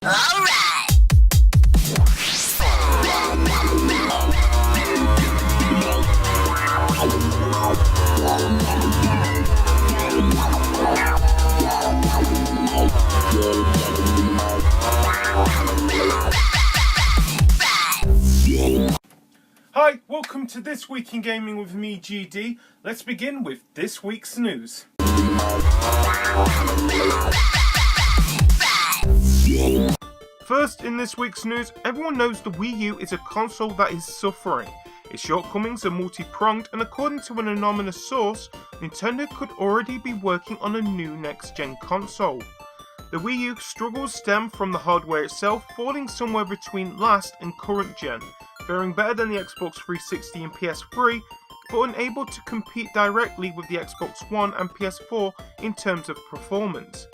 Hi, welcome to This Week in Gaming with me, GD. Let's begin with this week's news. First, in this week's news, everyone knows the Wii U is a console that is suffering. Its shortcomings are multi-pronged, and according to an anonymous source, Nintendo could already be working on a new next-gen console. The Wii U struggles stem from the hardware itself falling somewhere between last and current gen, faring better than the Xbox 360 and PS3, but unable to compete directly with the Xbox One and PS4 in terms of performance.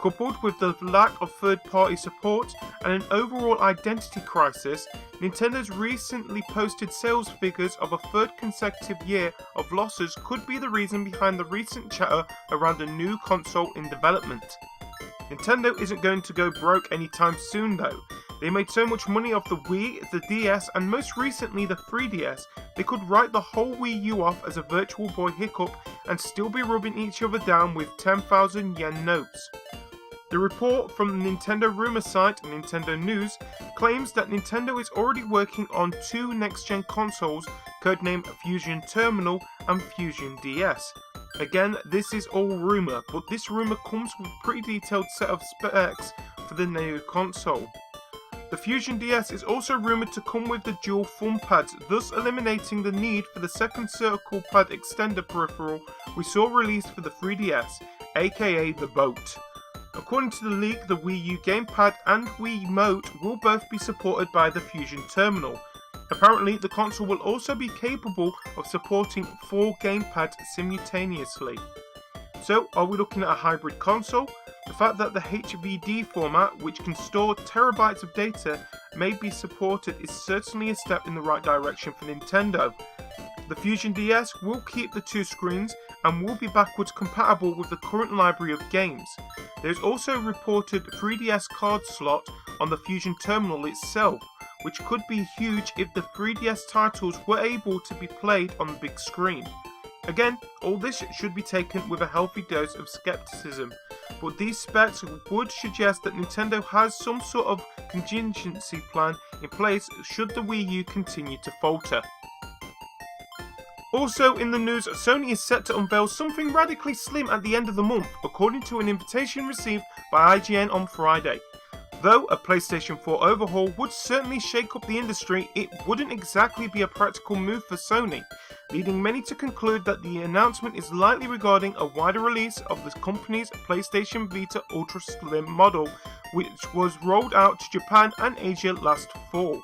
Coupled with the lack of third-party support and an overall identity crisis, Nintendo's recently posted sales figures of a third consecutive year of losses could be the reason behind the recent chatter around a new console in development. Nintendo isn't going to go broke anytime soon though. They made so much money off the Wii, the DS, and most recently the 3DS, they could write the whole Wii U off as a Virtual Boy hiccup and still be rubbing each other down with 10,000 yen notes. The report from the Nintendo rumor site Nintendo News claims that Nintendo is already working on two next-gen consoles, codenamed Fusion Terminal and Fusion DS. Again, this is all rumor, but this rumor comes with a pretty detailed set of specs for the new console. The Fusion DS is also rumoured to come with the dual thumb pads, thus eliminating the need for the second circle pad extender peripheral we saw released for the 3DS, aka the Boat. According to the leak, the Wii U gamepad and Wii Mote will both be supported by the Fusion Terminal. Apparently, the console will also be capable of supporting 4 gamepads simultaneously. So, are we looking at a hybrid console? The fact that the HVD format, which can store terabytes of data, may be supported is certainly a step in the right direction for Nintendo. The Fusion DS will keep the 2 screens and will be backwards compatible with the current library of games. There is also reported 3DS card slot on the Fusion Terminal itself, which could be huge if the 3DS titles were able to be played on the big screen. Again, all this should be taken with a healthy dose of skepticism, but these specs would suggest that Nintendo has some sort of contingency plan in place should the Wii U continue to falter. Also in the news, Sony is set to unveil something radically slim at the end of the month, according to an invitation received by IGN on Friday. Though a PlayStation 4 overhaul would certainly shake up the industry, it wouldn't exactly be a practical move for Sony, leading many to conclude that the announcement is likely regarding a wider release of the company's PlayStation Vita Ultra Slim model, which was rolled out to Japan and Asia last fall.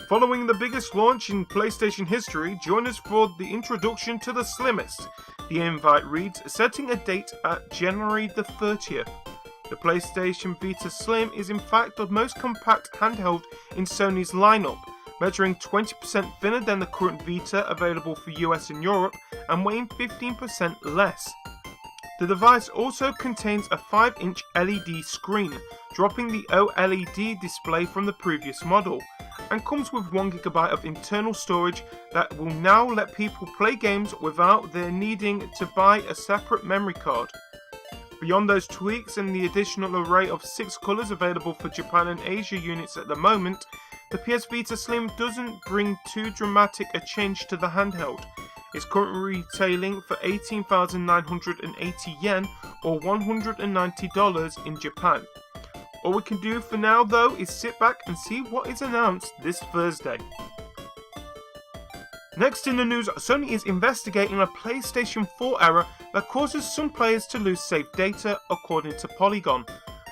Following the biggest launch in PlayStation history, join us for the introduction to the slimmest. The invite reads, setting a date at January the 30th. The PlayStation Vita Slim is in fact the most compact handheld in Sony's lineup, measuring 20% thinner than the current Vita available for US and Europe and weighing 15% less. The device also contains a 5-inch LED screen, dropping the OLED display from the previous model, and comes with 1GB of internal storage that will now let people play games without their needing to buy a separate memory card. Beyond those tweaks and the additional array of 6 colours available for Japan and Asia units at the moment, the PS Vita Slim doesn't bring too dramatic a change to the handheld. It's currently retailing for 18,980 yen or $190 in Japan. All we can do for now though is sit back and see what is announced this Thursday. Next in the news, Sony is investigating a PlayStation 4 error that causes some players to lose saved data according to Polygon.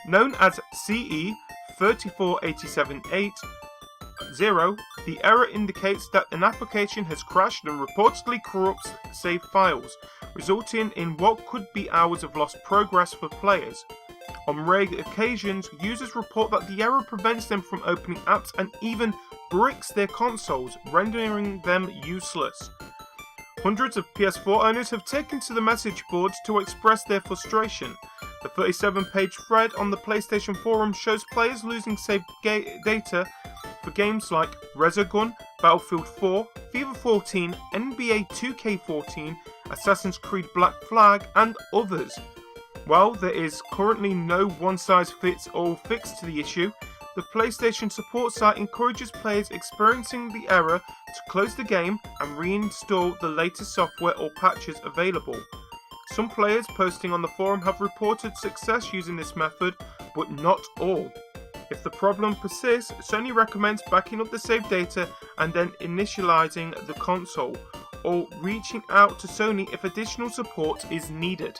Known as CE 34878, the error indicates that an application has crashed and reportedly corrupts saved files, resulting in what could be hours of lost progress for players. On rare occasions, users report that the error prevents them from opening apps and even bricks their consoles, rendering them useless. Hundreds of PS4 owners have taken to the message boards to express their frustration. The 37-page thread on the PlayStation forum shows players losing saved data for games like Resogun, Battlefield 4, FIFA 14, NBA 2K14, Assassin's Creed Black Flag, and others. While there is currently no one-size-fits-all fix to the issue, the PlayStation support site encourages players experiencing the error to close the game and reinstall the latest software or patches available. Some players posting on the forum have reported success using this method, but not all. If the problem persists, Sony recommends backing up the saved data and then initializing the console, or reaching out to Sony if additional support is needed.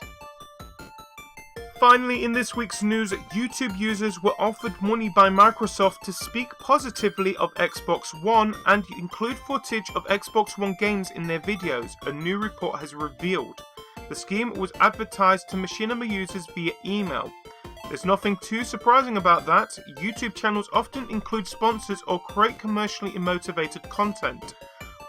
Finally, in this week's news, YouTube users were offered money by Microsoft to speak positively of Xbox One and include footage of Xbox One games in their videos, a new report has revealed. The scheme was advertised to Machinima users via email. There's nothing too surprising about that. YouTube channels often include sponsors or create commercially motivated content.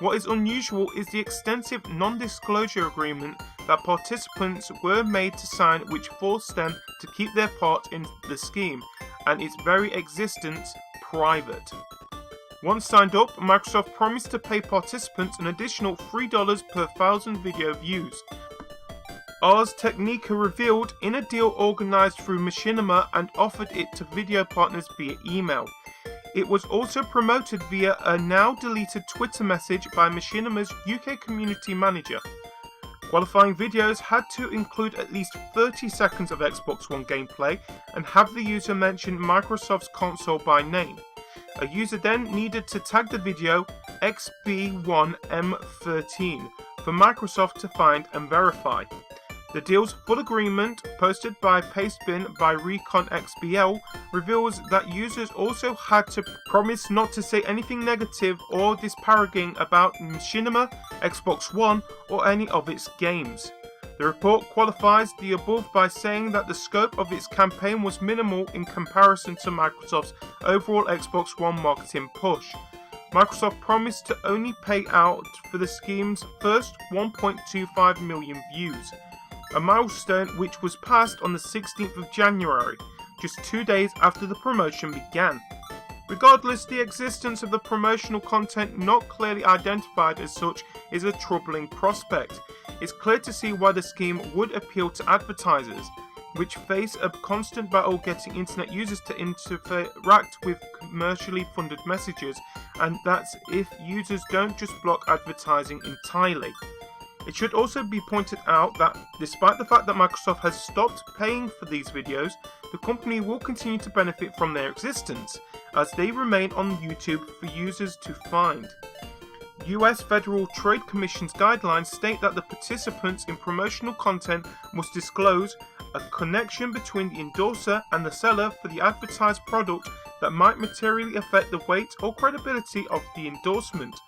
What is unusual is the extensive non-disclosure agreement that participants were made to sign, which forced them to keep their part in the scheme and its very existence private. Once signed up, Microsoft promised to pay participants an additional $3 per 1,000 video views. Ars Technica revealed in a deal organised through Machinima and offered it to video partners via email. It was also promoted via a now deleted Twitter message by Machinima's UK community manager. Qualifying videos had to include at least 30 seconds of Xbox One gameplay and have the user mention Microsoft's console by name. A user then needed to tag the video XB1M13 for Microsoft to find and verify. The deal's full agreement, posted by Pastebin by ReconXBL, reveals that users also had to promise not to say anything negative or disparaging about Machinima, Xbox One, or any of its games. The report qualifies the above by saying that the scope of its campaign was minimal in comparison to Microsoft's overall Xbox One marketing push. Microsoft promised to only pay out for the scheme's first 1.25 million views. A milestone which was passed on the 16th of January, just 2 days after the promotion began. Regardless, the existence of the promotional content not clearly identified as such is a troubling prospect. It's clear to see why the scheme would appeal to advertisers, which face a constant battle getting internet users to interact with commercially funded messages, and that's if users don't just block advertising entirely. It should also be pointed out that despite the fact that Microsoft has stopped paying for these videos, the company will continue to benefit from their existence, as they remain on YouTube for users to find. US Federal Trade Commission's guidelines state that the participants in promotional content must disclose a connection between the endorser and the seller for the advertised product that might materially affect the weight or credibility of the endorsement,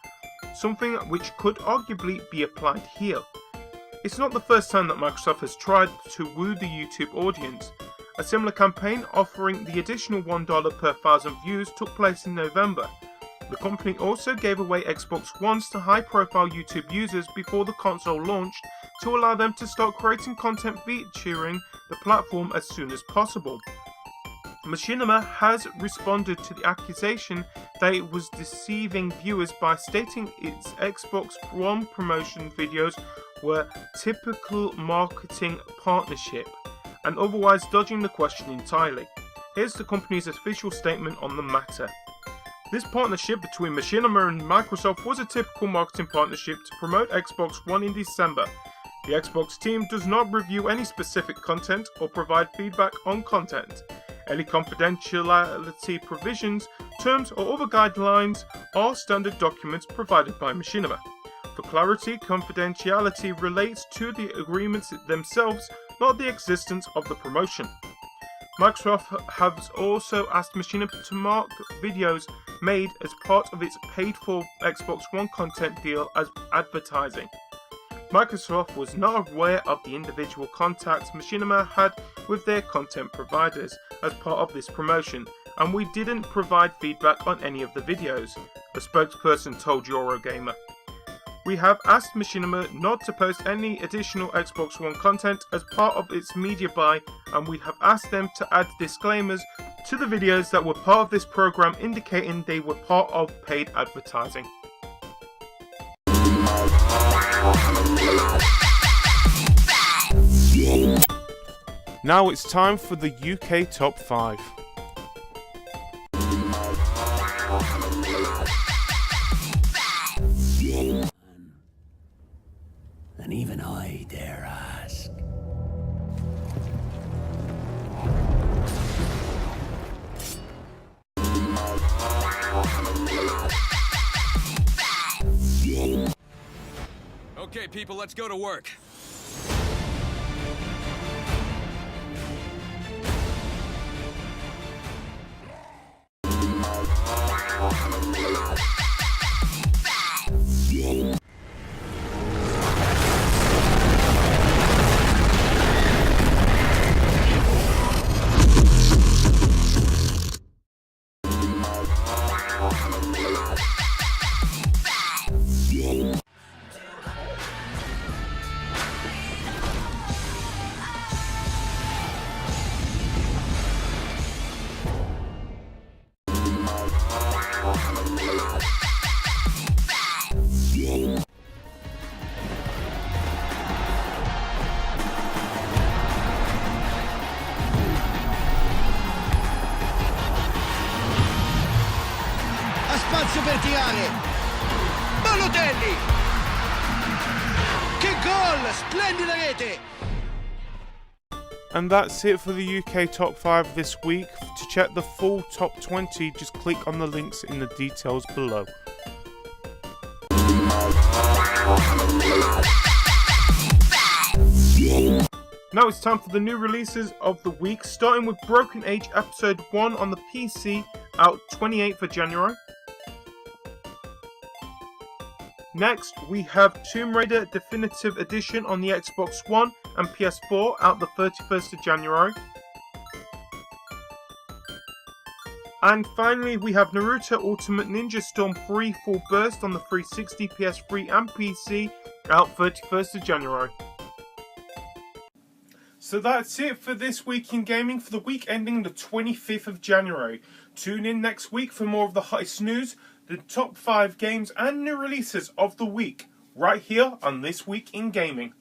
something which could arguably be applied here. It's not the first time that Microsoft has tried to woo the YouTube audience. A similar campaign offering the additional $1 per 1,000 views took place in November. The company also gave away Xbox Ones to high-profile YouTube users before the console launched to allow them to start creating content featuring the platform as soon as possible. Machinima has responded to the accusation that it was deceiving viewers by stating its Xbox One promotion videos were typical marketing partnership, and otherwise dodging the question entirely. Here's the company's official statement on the matter. This partnership between Machinima and Microsoft was a typical marketing partnership to promote Xbox One in December. The Xbox team does not review any specific content or provide feedback on content. Any confidentiality provisions, terms, or other guidelines are standard documents provided by Machinima. For clarity, confidentiality relates to the agreements themselves, not the existence of the promotion. Microsoft has also asked Machinima to mark videos made as part of its paid-for Xbox One content deal as advertising. Microsoft was not aware of the individual contacts Machinima had with their content providers as part of this promotion, and we didn't provide feedback on any of the videos, a spokesperson told Eurogamer. We have asked Machinima not to post any additional Xbox One content as part of its media buy, and we have asked them to add disclaimers to the videos that were part of this program indicating they were part of paid advertising. Now it's time for the UK Top 5. And even I dare ask. Okay, people, let's go to work. Spazio verticale, Balotelli, che gol, splendida rete. And that's it for the UK Top 5 this week. To check the full Top 20, just click on the links in the details below. Now it's time for the new releases of the week, starting with Broken Age Episode 1 on the PC, out 28th of January. Next, we have Tomb Raider Definitive Edition on the Xbox One and PS4, out the 31st of January. And finally, we have Naruto Ultimate Ninja Storm 3 Full Burst on the 360, PS3 and PC, out 31st of January. So that's it for this week in gaming for the week ending the 25th of January. Tune in next week for more of the hottest news, the top 5 games and new releases of the week, right here on This Week in Gaming.